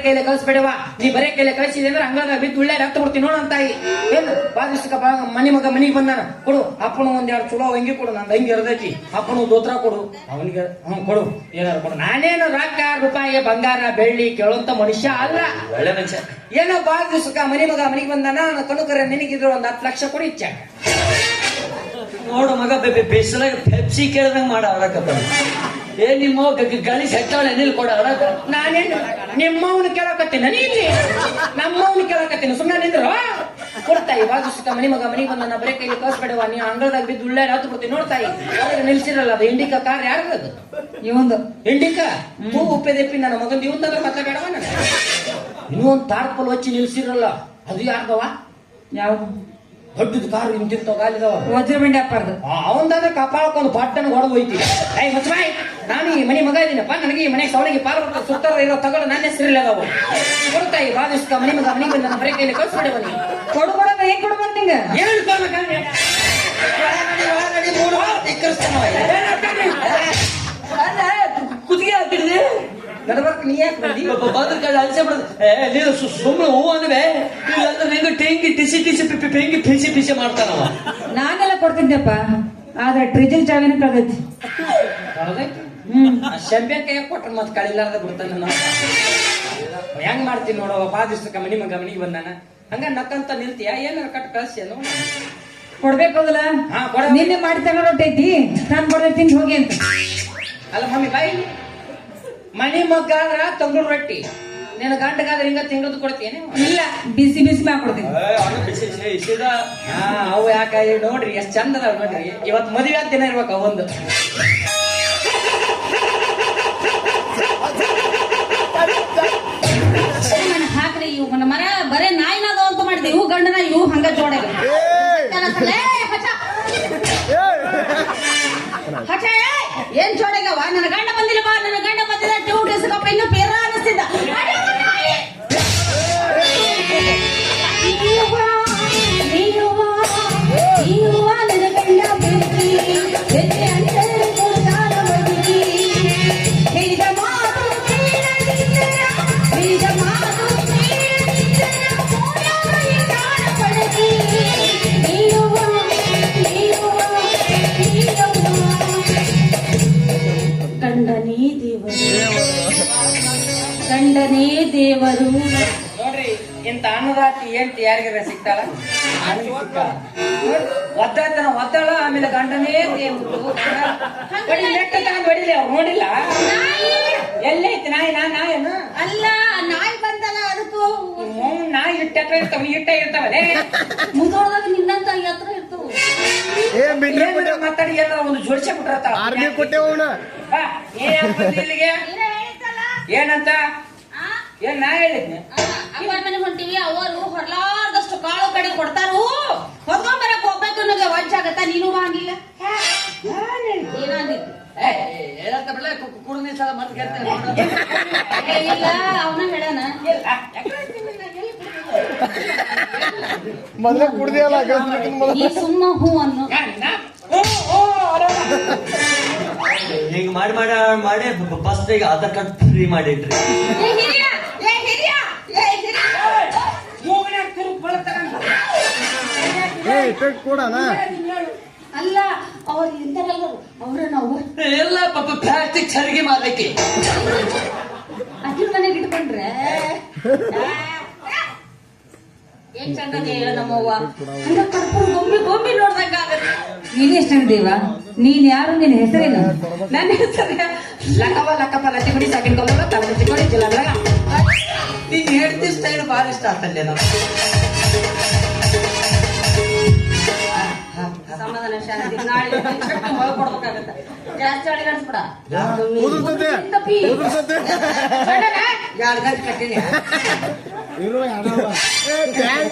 ಕೈಲಿ ಕಳ್ಸ್ಬೇಡವಾ, ನೀ ಬರೇ ಕೈಲಿ ಕಳಿಸಿದೆ ಅಂದ್ರೆ ಅಂಗಳದಾಗ ಬಿದ್ದು ಉಳ್ಳೆ ರಕ್ತ ಕೊಡ್ತೀನಿ ನೋಡ ಅಂತಾಯಿ. ಏನು ಬಾದಿಸ್ಕ ಮನಿ ಮಗ ಮನಿಗೆ ಬಂದಾನ, ಕೊಡು ಅಪ್ಪನು ಒಂದೆರಡು ಚಲೋ ಅಂಗಿ ಕೊಡು, ನಂದು ಅಂಗಿ ಇರದೈತಿ, ಅಪ್ಪನು ದೋತ್ರ ಕೊಡು ಅವನಿಗೆ, ಕೊಡು ಏನಾರು ಕೊಡು. ನಾನೇನು ರೊಕ್ಕ ರೂಪಾಯಿ ಬಂಗಾರ ಬೆಳ್ಳಿ ಕೇಳುವಂತ ಮನುಷ್ಯ ಅಲ್ಲ, ಒಳ್ಳೆ ಮನುಷ್ಯ. ಏನೋ ಬಾಳ ದಿವ್ಸಕ್ಕ ಮನಿ ಮಗ ಮನಿಗೆ ಬಂದಾನ, ಕಣಕರ ನಿನಗಿದ್ರು ಒಂದ್ 10 ಲಕ್ಷ ಕೊಡಿ ಇಚ್ಛ. ನೋಡು ಮಗ, ಬಿಸಿಲಾಗ ಪೆಪ್ಸಿ ಕೇಳ್ದಂಗ ಮಾಡ ಅವರಕ್ಕ. ಏ ನಿಮ್ಮ ಗಾಳಿ ಸೆಟ್ಟವಳೆ ನಿಲ್ ಕೊಡ ಅವರಕ್ಕ. ನಾನೇನು ನಿಮ್ಮವನು ಕೇಳಕತ್ತೀನಿ, ನೀಲಿ ನಮ್ಮವನು ಕೇಳಕತ್ತೀನಿ, ಸುಮ್ಮನೆ ನಿಂದ್ರು ಕೊಡ್ತಾಯಿ. ಬಾಜುಸ್ಕ ಮನಿ ಮಗ ಮನಿಗೆ ಬಂದ ಬರೇ ಕೈಲಿ ಕಳ್ಸ್ಬೇಡವ, ನೀವು ಅಂಗಳದಾಗ ಬಿದ್ದು ಉಳ್ಳೆ ಹತ್ತು ಬಿಡ್ತೀನಿ ನೋಡ್ತಾಯಿ. ಅವ್ರಿಗೆ ನಿಲ್ಸಿರಲ್ಲ ಅದು ಇಂಡಿಕಾ ಕಾರ್ ಯಾರದು? ಇವಂದು ಇಂಡಿಕಾ ಹೂ ಉಪ್ಪೆದೆಪ್ಪಿ ನನ್ನ ಮಗಂದು ಇವಂದ್ರೆ ಮತ್ತೆ ಬೇಡವ. ನಾನು ಇನ್ನೊಂದು ತಾಡ್ಪಲ್ ಹಚ್ಚಿ ನಿಲ್ಸಿರಲ್ಲ, ಅದು ಯಾರ್ದವ? ಯಾವ ದೊಡ್ಡದು ಕಾರು ಇಂತಿಂತ ಗಾಲಿದವ, ವಜ್ರಬಂಡಿ ಅಪ್ಪಾರ್ದು. ಅವಂದಾದ್ರೆ ಕಪಾಳಕ್ಕೊಂದು ಪಟ್ಟನ ಹೊಡೆದು ಹೋಯ್ತಿ. ಐ ಮಚ್ಚಬಾಯ್, ನಾನು ಈ ಮನಿ ಮಗ ಇದೀನಪ್ಪ, ನನಗೆ ಈ ಮನೆಗೆ ಸವಣಿಗೆ ಪಾಲು ಸುತ್ತರ ಇರೋ ತಗೊಂಡು ನನ್ನ ಹೆಸರಿಲ್ಲದವ. ಕೊಡ್ತಾಯಿ ಬಾದಿಸ್ಕ ಮನಿ ಮಗ ಮನಿಗೆ ಬಂದ ಬರೇ ಕೈಲಿ ಕಳ್ಸ್ಬಿಡವ. ನೀ ಕೊಡ್ಬೇಡ, ಹೆಂಗ್ ಕೊಡ್ಬಾರ್ದು ನಿಂಗೆ? ಕುದಿಗೆ ಹಾಕಿಡಿದೆ ನಡಬರ್ಕ್ ನೀ ಯಾಕೆ ಬಂದಿ? ಬಂದ್ರ ಕಡೆ ಅಲಸೆ ಬಿಡೋದು. ನೀವು ಸುಮ್ಮನೆ ಹೂ ಅಂದ್ರೆ ಇಲ್ಲಾಂದ್ರೆ ನಿಂಗೆ ಟೇಂಗಿ ಟಿಸಿ ಟಿಸಿ ಪೆಂಗಿ ಪಿಸಿ ಪಿಸಿ ಮಾಡ್ತಾನವ. ನಾನೆಲ್ಲ ಕೊಡ್ತಿದ್ದೆಪ್ಪ, ಆದ್ರೆ ಟ್ರಿಜಲ್ ಚಾವಿನ ಕಳ್ದೈತಿ. ಶಂಬ್ಯ ಕೈ ಕೊಟ್ರ ಮತ್ ಕಳಿಲಾರ್ದ ಬಿಡ್ತಾನ. ನಾವು ಹೆಂಗ್ ಮಾಡ್ತೀನಿ ನೋಡವ, ಬಾದಿಸ್ಕ ಮನಿ ಮಗ ಮನಿಗೆ ಬಂದಾನ ಹಂಗ ನಕ್ಕಂತ ನಿಲ್ತೀಯ, ಏನಾರ ಕಟ್ ಕಳ್ಸ್ಯಾನು ಕೊಡ್ಬೇಕಲ್ಲ. ನಿನ್ನೆ ಮಾಡಿ ತಗೊಂಡ್ ಹೊಟ್ಟೈತಿ, ನಾನ್ ಕೊಡ್ತೀನಿ ಹೋಗಿ ಅಂತ. ಅಲ್ಲ ಮಮ್ಮಿ ಬಾಯಿ, ಮನಿ ಮಗ್ಗ ಆದ್ರ ತಂಗುಳ್ ರೊಟ್ಟಿ, ನಿನ್ನ ಗಂಟಗಾದ್ರೆ ಹಿಂಗ ತಿಂಗಳದ್ದು ಕೊಡ್ತೀನಿ. ಇಲ್ಲ, ಬಿಸಿ ಬಿಸಿ ಮಾಡ್ಕೊಡ್ತೀನಿ. ಅವು ಯಾಕ ನೋಡ್ರಿ ಎಷ್ಟ್ ಚಂದ ಅದಾವ ನೋಡ್ರಿ. ಇವತ್ ಮದುವೆ ದಿನ ಇರ್ಬೇಕ ಒಂದು. ಹಾಕ್ರಿ ಇವು ಮರ ಬರೇ ನಾಯಿನಾದ ಅಂತ ಮಾಡಿದೆ, ಇವು ಗಂಡನ ಇವು ಹಂಗ ಜೋಡ ಏನ್ ಜೋಡಗವ. ನನ್ನ ಗಂಡ ಬಂದಿಲ್ಲ ಬಾ, ನನ್ನ ಗಂಡ ಬಂದಿಲ್ಲ ಟ್ಯೂಟ್ ಇಸ್ಕಪ್ಪ ಇನ್ನು ಪೇರ ಅನಿಸ್ತಿದ್ದ. ಗಂಡನೇ ದೇವರು. ನೋಡ್ರಿ ಇಂತ ಅನ್ನದಾತಿ ಏನ್ ಯಾರಿಗಾರ ಸಿಗ್ತಾಳ? ಒದ್ದಾತನ ಒದ್ದಾಳ, ಆಮೇಲೆ ಗಂಡನೇ ದೇವರು. ಹೊಡಿಲಿ ಅವ್ರು ನೋಡಿಲ್ಲ. ಎಲ್ಲೈತಿ ನಾಯಿ? ನಾಯೇನು ಅಲ್ಲ, ನಾಯಿ ಬಂದಲ್ಲ ಅದಕ್ಕೂ. ನಾಯಿ ಇಟ್ಟ ಇಟ್ಟ ಇರ್ತಾವಲ್ಲೇ, ಮುಂದೋಳದಾಗ ನಿನ್ನಂತ ಎತ್ತರ ಇರ್ತವು. ಮಾತಾಡಿ ಎಲ್ಲ ಒಂದು ಜೋಡಿಸಿ ಬಿಟ್ರತ್ತ. ಇಲ್ಲಿಗೆ ಏನಂತ ಏನ್ ನಾ ಹೇಳಿದ್ನೆ? ಅಪ್ಪನ ಮನೆಗೆ ಹೊಂಟಿವಿ, ಅವರು ಹೊರಲಾರ್ದಷ್ಟು ಕಾಳು ಕಡೆ ಕೊಡ್ತಾರು, ಹೊತ್ಕೊಂಡ್ ಬರಕ್ ಹೋಗ್ಬೇಕು ಅನ್ನೋದು ವಜ್ಜಾಗತ್ತ. ನೀನು ಹಂಗಿಲ್ಲ ಏನಾಗಿತ್ತು? ಹೇಳತ್ತ ಬಿಡ್ಲ ಕುಡಿದ ಸಲ ಮತ್ತೆ ಕೇಳ್ತೇನೆ. ಇಲ್ಲ, ಅವನ ಹೇಳನ ಮೊದಲೇ ಕುಡ್ದಿಯಲ್ಲ, ಈ ಸುಮ್ಮ ಹೂ ಅನ್ನು ಹಿಂಗ್ ಮಾಡಿ ಮಾಡಿ ಮಾಡಿ ಫಸ್ಟ್ ಈಗ ಆಧಾರ್ ಕಾರ್ಡ್ ಫ್ರೀ ಮಾಡಿಟ್ರಿ. ಅಲ್ಲ, ಅವ್ರು ಇಂದರಲ್ಲ, ಅವ್ರ ನಾವು ಎಲ್ಲ ಪ್ಲಾಸ್ಟಿಕ್ ಚರಿಗೆ ಮಾರಕ್ಕೆ ಅದ್ರ ಮನೆಗೆ ಇಟ್ಕೊಂಡ್ರೆ ಏನ್ ಚಂದನೆ ಹೇಳ ನಮ್ಮವ್ವ. ಹಂಗ ಕರ್ಕೊಂಡು ಗೊಂಬಿ ಗೊಂಬಿ ನೋಡ್ದಂಗ ಆಗತ್ತೆ. ನೀನ್ ಎಷ್ಟಂದೇವ? ನೀನ್ ಯಾರು? ನಿನ್ನ ಹೆಸರೇನು? ನನ್ನ ಹೆಸರು ಲಕ್ಕವ ಲಕ್ಕಪ್ಪ ಲಟ್ಟಿ ಕುಡಿ ಸಾಕಿನ್ಕೊಳ್ಳ ತಲೆ ಕೊಡಿ ಜಿಲ್ಲ. ನೀನ್ ಹೇಳ್ತಿ ಸ್ಟೈಲ್ ಬಾಳ ಇಷ್ಟ ಆಗ್ತಲ್ಲ ನಾವು. ಸಮಾಧಾನ ಶಾಂತಿ ನಾಳೆ ಕೊಡ್ಬೇಕಾಗತ್ತ. ಜಾಸ್ತಿ ಅಡಿಗೆ ಅನ್ಸ್ಬಿಡ. 2 ಗಂಟೆ ಕಟ್ಟಿನಿ.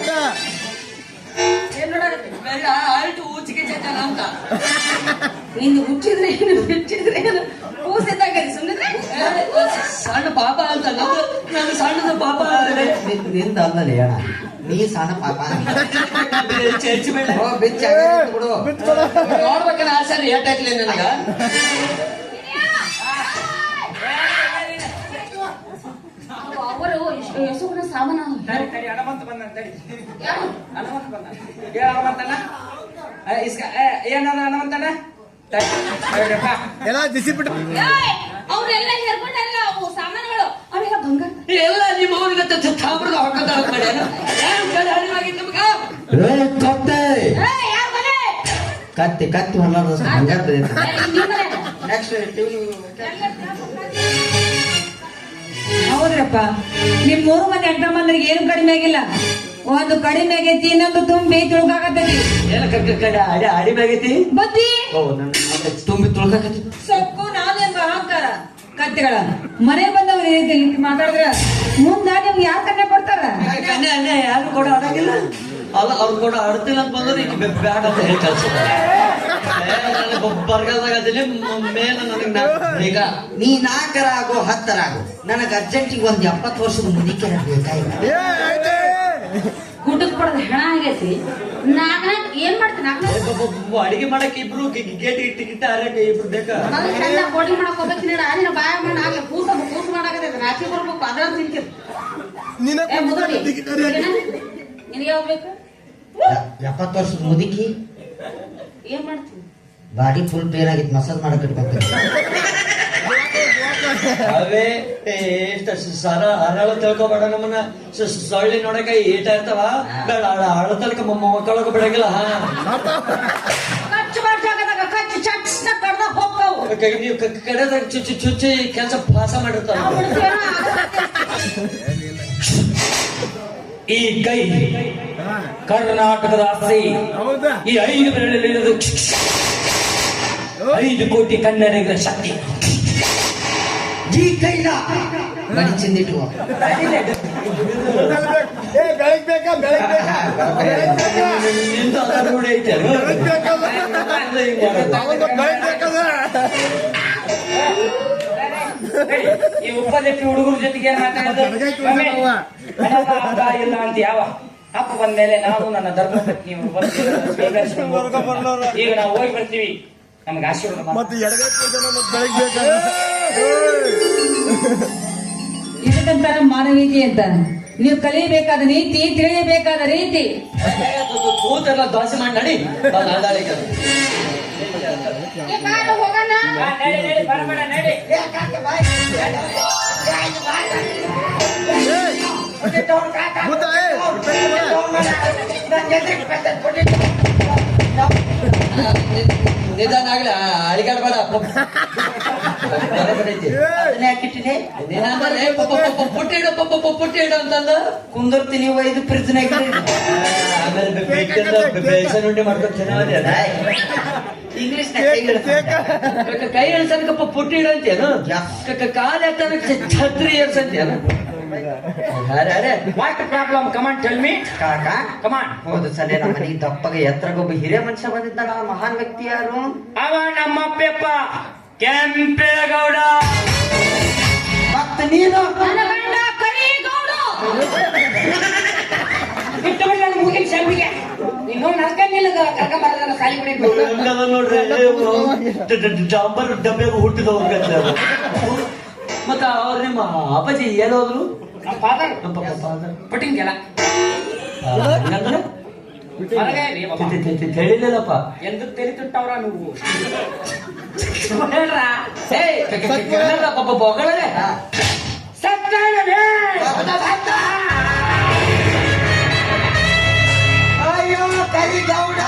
ಆಯ್ತು ಊಚಿಗೆ ಚಂಚಲ ಅಂತ. ನೀನು ಹುಚ್ಚಿದ್ರೆ ಏನು ಬಿಚ್ಚಿದ್ರೆ ಏನು ಕೂಸಿದ್ದಾಗ ಸುಮ್ಮನೆ ಸಣ್ಣ ಪಾಪ ಅಂತ ನಾನು ಸಣ್ಣದ ಪಾಪ ನಿಂದ ಅಲ್ಲಲ್ಲಿ ಅಣ್ಣ, ನೀ ಸಣ್ಣ ಪಾಪ ಚರ್ಚ್ ಬೇಡ ಬಿಡು. ನೋಡ್ಬೇಕನ್ನ ಆಸೆ ಏಟ್ ಹಾಕ್ಲಿ ನನಗ. ಅವರು ಎಷ್ಟು ಕೂಡ ಸಾಮಾನ ಕರಿ ಕರಿ ಹನುಮಂತ ಬಂದ ತಡಿ. ಯಾರು ಹನುಮಂತ ಬಂದ. ಹೇಳ ಹನುಮಂತಣ್ಣ. ಏನದ ಹನುಮಂತಣ್ಣ? ತಡಿಯಪ್ಪ. ಅವ್ರೆಲ್ಲ ಹೇರ್ಕೊಂಡೆಲ್ಲ ಅವು ಸಾಮಾನುಗಳು ಅವೆಲ್ಲ ಬಂಗಾರ ಎಲ್ಲ ನಿಮ್ಮ ಅವನಿಗೆ ತಾಮ್ರದ ಹೊಕ್ಕದ ಯಾರು ಮನೆ ಕತ್ತಿ ಕತ್ತಿ ಹೊಲ ಬಂಗಾರ ನೆಕ್ಸ್ಟ್ ಹೌದ್ರಪ್ಪ ನಿಮ್ 3 ಮಂದಿ ಅಣ್ಣ ಮಂದಿಗೆ ಏನು ಕಡಿಮೆ ಆಗಿಲ್ಲ. ಒಂದು ಕಡಿಮೆ ಆಗೈತಿ, ಇನ್ನೊಂದು ತುಂಬಿ ತುಳುಕಾಕತ್ತೈತಿ. ಅಡಿಮೆ ಆಗೈತಿ. ಬದ್ದಿ ತುಂಬಿ ತುಳ್ಕಾಕತ್ತಿ. ಸೊಕ್ಕು ನಾನೆಂಬ ಅಹಂಕಾರ ಕತ್ತೆಗಳ ಮನೆ ಬಂದವ್ರು ಮಾತಾಡಿದ್ರ ಮುಂದ ನಿಮ್ಗೆ ಯಾರು ಕನ್ನೆ ಕೊಡ್ತಾರ? ಕನ್ಯೆ ಅನ್ಯ ಯಾರು ಕೂಡ ಆಡಂಗಿಲ್ಲ. ಅಲ್ಲ ಅವ್ರು ಕೂಡ ಆಡ್ತಿಲ್ಲ ಅಂತ ಬಂದ್ರೆ ಈಗ ಬ್ಯಾಡ ಅಂತ ಹೇಳಿ ಕಳ್ಸಿದ್ದಾರೆ. ಬರಗಾಲದಾಗ ಅದಿಲ್ಲ ಮೇಲೆ ನನಗೆ ಈಗ ನೀ 4 ಆಗೋ 10 ಆಗೋ ನನಗೆ ಅರ್ಜೆಂಟಿಗೆ ಒಂದ್ 70 ವರ್ಷದ ಮುದಿಕೆ ಬೇಕಾಗಿಲ್ಲ. ಗುಡ್ಡಕ್ ಪಡೆದ ಹೆಣ ಆಗೈತಿ. ನಾಲ್ಕ ಏನ್ ಮಾಡ್ತೀನಿ ಅಡಿಗೆ ಮಾಡಕ್ ಇಬ್ರು ಗೇಟ್ ಟಿಕೆಟ್ ಹಾರಕ್ಕೆ ಇಬ್ರು ಬೇಕಾ? ಚಂದ ಕೋಟಿ ಮಾಡಕ್ ಹೋಗ್ಬೇಕು ನೀಡ ನಿನ್ನ ಬಾಯ ಮಾಡಿ ಆಗ್ಲಿ ಕೂಸ ಮಾಡಾಕತ್ತೈತಿ. ರಾಶಿ ಬರ್ಬೇಕು ಅದ್ರ ತಿನ್ಕಿರ್ ಮುದಡಿ ನಿನಗೆ ಹೋಗ್ಬೇಕು 70 ವರ್ಷದ ಮುದುಕಿ ಏನ್ ಮಾಡ್ತೀನಿ ಬಾಡಿ ಫುಲ್ ಪೇನ್ ಆಗಿತ್ತು, ಮಸಾಜ್ ಮಾಡಕ್ ಇಟ್ಬೇಕು. ಅವೇ ಎಷ್ಟ ಸರ ಹರಳ ತಿಳ್ಕೊಬೇಡ. ನಮ್ಮನ್ನ ಸೊಳ್ಳಿ ನೋಡಕ ಈಟ ಇರ್ತಾವ. ಹಳ ತಲ್ಕ ಮಕ್ಕಳಗ ಬಿಡಂಗಿಲ್ಲ. ಖರ್ಚು ಮಾಡ್ಸಾಕತ್ತಾಗ ಖರ್ಚು ಚಟ್ಸ್ನ ಕಡ್ದ ಹೋಗ್ತಾವು. ನೀವು ಕಡೆದಾಗ ಚುಚ್ಚಿ ಕೆಲಸ ಪಾಸ ಮಾಡಿರ್ತಾವ. ಈ ಕೈ ಕರ್ನಾಟಕದ ಆಸ್ತಿ. ಈ 5 ಬೆರಳಲ್ಲಿರೋದು 5 ಕೋಟಿ ಕನ್ನಡಿಗರ ಶಕ್ತಿ. ಈ ಕೈಲ ಗಡಿ ಚಿಂದಿಟ್ಟು ನಿಂದು ಅದರ ರೂಢಿ ಐತೆ ಅಲ್ವಾ? ಈ ಉಪದೆಪ್ಪಿ ಹುಡುಗರ ಜೊತೆಗೆ ಏನ್ ಮಾತಾಡೋದು? ಹಬ್ಬ ಇಲ್ಲ ಅಂತ ಯಾವ ಹಬ್ಬ ಬಂದ್ಮೇಲೆ ನಾವು ನನ್ನ ಧರ್ಮ ಪತ್ನಿ ಈಗ ನಾವು ಹೋಗಿ ಬರ್ತೀವಿ. ನಮ್ಗೆ ಆಶೀರ್ವಾದ ಇದಕ್ಕಂತಾರ ಮಾನವೀಯತೆ ಅಂತ. ನೀವು ಕಲಿಯಬೇಕಾದ ನೀತಿ, ತಿಳಿಯಬೇಕಾದ ರೀತಿ. ಕೂತೆಲ್ಲ ದೋಸೆ ಮಾಡಿ ನಡಿ. ಹೋಗೋಣ ನಡಿ ನಡಿ ಬರಬೇಡ ನಡಿ. ನಿಧಾನ ಆಗ್ಲಿ, ಅಳಿಗಾಡ್ಬೇಡ. ಅದನ್ನೇ ಹಾಕಿಟ್ಟಿನಿ ಪುಟ್ಟಿ ಇಡು ಅಂತಂದ ಕುಂದರ್ತೀನಿ. ಇದು ಫ್ರಿಜ್ನಾಗ ಆಮೇಲೆ ಬೇಸನ್ ಉಂಡೆ ಮಾಡ್ಕೊಂಡು ಚೆನ್ನಾಗಿದೆ. ಇಂಗ್ಲಿಷ್ ಕೈ ಎಳ್ಸನಕಪ್ಪ ಪುಟ್ಟಿ ಇಡು ಅಂತೇನು? ಕಾಲ ಎತ್ತನಕ್ಕೆ ಛತ್ರಿ ಏರ್ಸ್ ಅಂತೇನು? What problem? Come on tell me. ಕಾಕ ಕಮಾನ್. ಹೋದ ಸಲ ನಮ್ಮ ಮನೆಗೆ ದಪ್ಪಗೆ ಎತ್ತರಗೊಬ್ಬ ಹಿರಿಯ ಮನುಷ್ಯ ಬಂದಿದ್ದಾನ. ಮಹಾನ್ ವ್ಯಕ್ತಿ ಯಾರು? ಅವ ನಮ್ಮಪ್ಪೆಪ್ಪ ಕೆಂಪೇಗೌಡ. ಮತ್ತ ನೀನು ನನ್ನ ಗಂಡ ಕರಿಗೌಡ. ಬಿಟ್ಟು ಬಿಡ ಮುಗಿನ ಶಾಮಿಗೆ. ನೀನು ನರ್ಕಂಗಿಲ್ಲ ಕರ್ಕೊಂಬರ್ದಾನ ಸಾಲಿ ಮನೆಗೆ. ನೋಡ್ರಿ ಡಾಂಬರ್ ಡಬ್ಬ್ಯಾಗ ಹುಟ್ಟಿದವ್ರ ಮತ್ತ ಅವ್ರ ನಿಮ್ಮ ಅಪ್ಪಾಜಿ ಏನೋದ್ರು? ನಮ್ಮ ಫಾದರ್ ಪುಟಿಂಗೆಲ್ಲ ತಿಳಿಲಿಲ್ಲಪ್ಪ. ಎಂದು ತೆರಿತುಟ್ಟವ್ರ ನೀವು ಬೊಗಳೇ ಅಯ್ಯೋ ಕರಿಗೌಡ.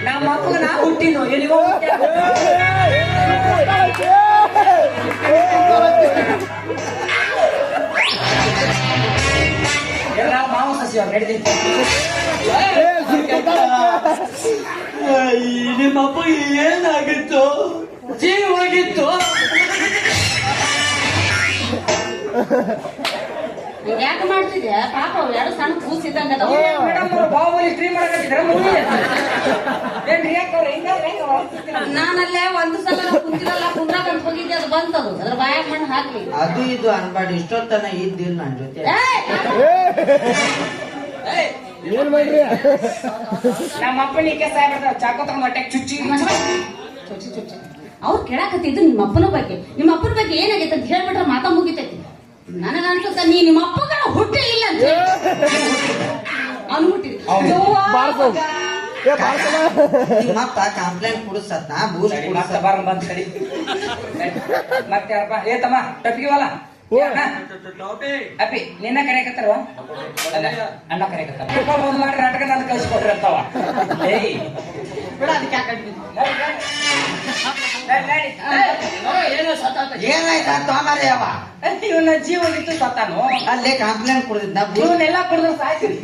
ನಮ್ಮ ಅಪ್ಪಗ ನಾ ಹುಟ್ಟಿನೋ ಎಲ್ಲಿಗೋ ಎಲ್ಲ ಮಾವ ಸಸಿ ಅವ್ರು ನಡೀತೈತಿ. ನಿಮ್ಮ ಅಪ್ಪ ಏನಾಗಿತ್ತು? ಜೀವಾಗಿತ್ತು. ಯಾಕೆ ಮಾಡ್ತಿದ್ಯಾ? ಪಾಪ ಅವ್ ಎರಡು ಸಣ್ಣ ಕೂಸಿದ್ದಂಗ ಮೇಡಮ್ ಬಾಹುಬಲಿ ಸ್ಟ್ರೀಮ್ ಮಾಡಕತ್ತಿದ್ರ ನಾನಲ್ಲೇ ಒಂದು ಸಲ ಕುಂತಿರಲ್ಲ ಕುಂದ್ರಾಕಂತ ಹೋಗಿದ್ದೆ. ಅದು ಬಂತದು ಅದ್ರ ಬಾಯಾಗ ಮಣ್ಣು ಹಾಕ್ಲಿ. ಅದು ಇದು ಅನ್ಬಾರ್ದು. ಇಷ್ಟೊತ್ತನ ಇದ್ದಿಲ್ಲ ನನ್ ಜೊತೆ. ಏನ್ ಮಾಡ್ರಿ? ನಮ್ಮ ಅಪ್ಪನಿಗೆ ಸಾಯ್ಬಿಡ್ತಾರ ಚಾಕು ತಗೊಂಡ್ ಹೊಟ್ಟೆಗೆ ಚುಚ್ಚಿ ಚುಚ್ಚಿ ಚುಚ್ಚಿ ಅವ್ರು ಕೇಳಾಕತ್ತಿದ್ದು ನಿಮ್ಮ ಅಪ್ಪನ ಬಗ್ಗೆ ಏನಾಗೈತೆ ಅಂತ ಹೇಳ್ಬಿಟ್ರೆ ಮಾತಾ ಮುಗಿತೈತಿ ನನಗ ಅನ್ಸುತ್ತ ನಿಮ್ಮ ಅಪ್ಪಗಳ ಹುಟ್ಟೇ ಇಲ್ಲ ಅಂತ ಅವ್ನು ಹುಟ್ಟಿದ ನಿಮ್ಮಪ್ಪ ಕಂಪ್ಲೇಂಟ್ ಕುಡಿಸತ್ನ ಬೂಸ್ಟ್ ಮತ್ತೆ ಬಾರ ಬಂದ್ ಕಡಿ ಮತ್ತೆ ಯಾರಪ್ಪ ಏ ತಮ್ಮ ಟಪ್ಪಿಗೆವಲ್ಲ ಅಪ್ಪಿ ನಿನ್ನ ಕರೆಯಕತ್ತಾರವ ಅಣ್ಣ ಕರೆಯಕತ್ತಾರ ಒಂದ್ ಮಾಡಿ ನಾಟಕ ನಾನು ಕಳ್ಸಿಕೊಟ್ರಿ ಅಂತಾವ ಏಯ್ ಬಿಡ ಅದಕ್ಕೆ ಯಾಕೆ ಏನೋ ಸತ್ತಾತ ಏನಾಯ್ತ ತೋಮಾರಿ ಅವ ಇವನ ಜೀವ ಇತ್ತು ಸತ್ತಾನು ಅಲ್ಲೇ ಕಂಪ್ಲೇಂಟ್ ಕುಡಿದಿದ್ನ ಇವನ್ನೆಲ್ಲ ಕುಡಿದ್ರೆ ಸಾಯ್ತೀರಿ